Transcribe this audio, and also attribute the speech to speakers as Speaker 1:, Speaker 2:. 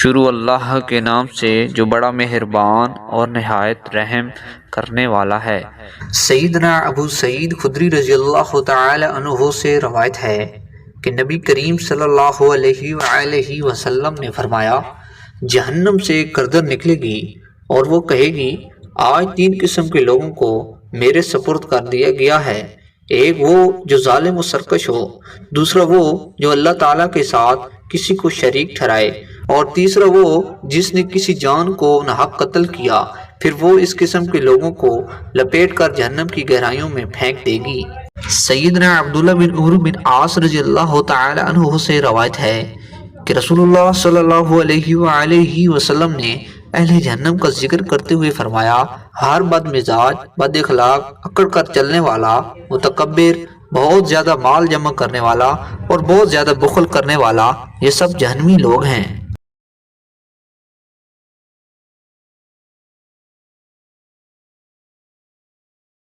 Speaker 1: شروع اللہ کے نام سے جو بڑا مہربان اور نہایت رحم کرنے والا ہے۔
Speaker 2: سیدنا ابو سعید خدری رضی اللہ تعالی عنہ سے روایت ہے کہ نبی کریم صلی اللہ علیہ وآلہ وسلم نے فرمایا، جہنم سے ایک گردن نکلے گی اور وہ کہے گی، آج 3 قسم کے لوگوں کو میرے سپرد کر دیا گیا ہے۔ ایک وہ جو ظالم و سرکش ہو، دوسرا وہ جو اللہ تعالیٰ کے ساتھ کسی کو شریک ٹھہرائے، اور تیسرا وہ جس نے کسی جان کو ناحق قتل کیا۔ پھر وہ اس قسم کے لوگوں کو لپیٹ کر جہنم کی گہرائیوں میں پھینک دے گی۔ سیدنا عبداللہ بن عمرو بن عاص رضی اللہ تعالی عنہ سے روایت ہے کہ رسول اللہ صلی اللہ علیہ وآلہ وسلم نے اہل جہنم کا ذکر کرتے ہوئے فرمایا، ہر بد مزاج، بد اخلاق، اکڑ کر چلنے والا، متکبر، بہت زیادہ مال جمع کرنے والا اور بہت زیادہ بخل کرنے والا، یہ سب جہنمی لوگ ہیں۔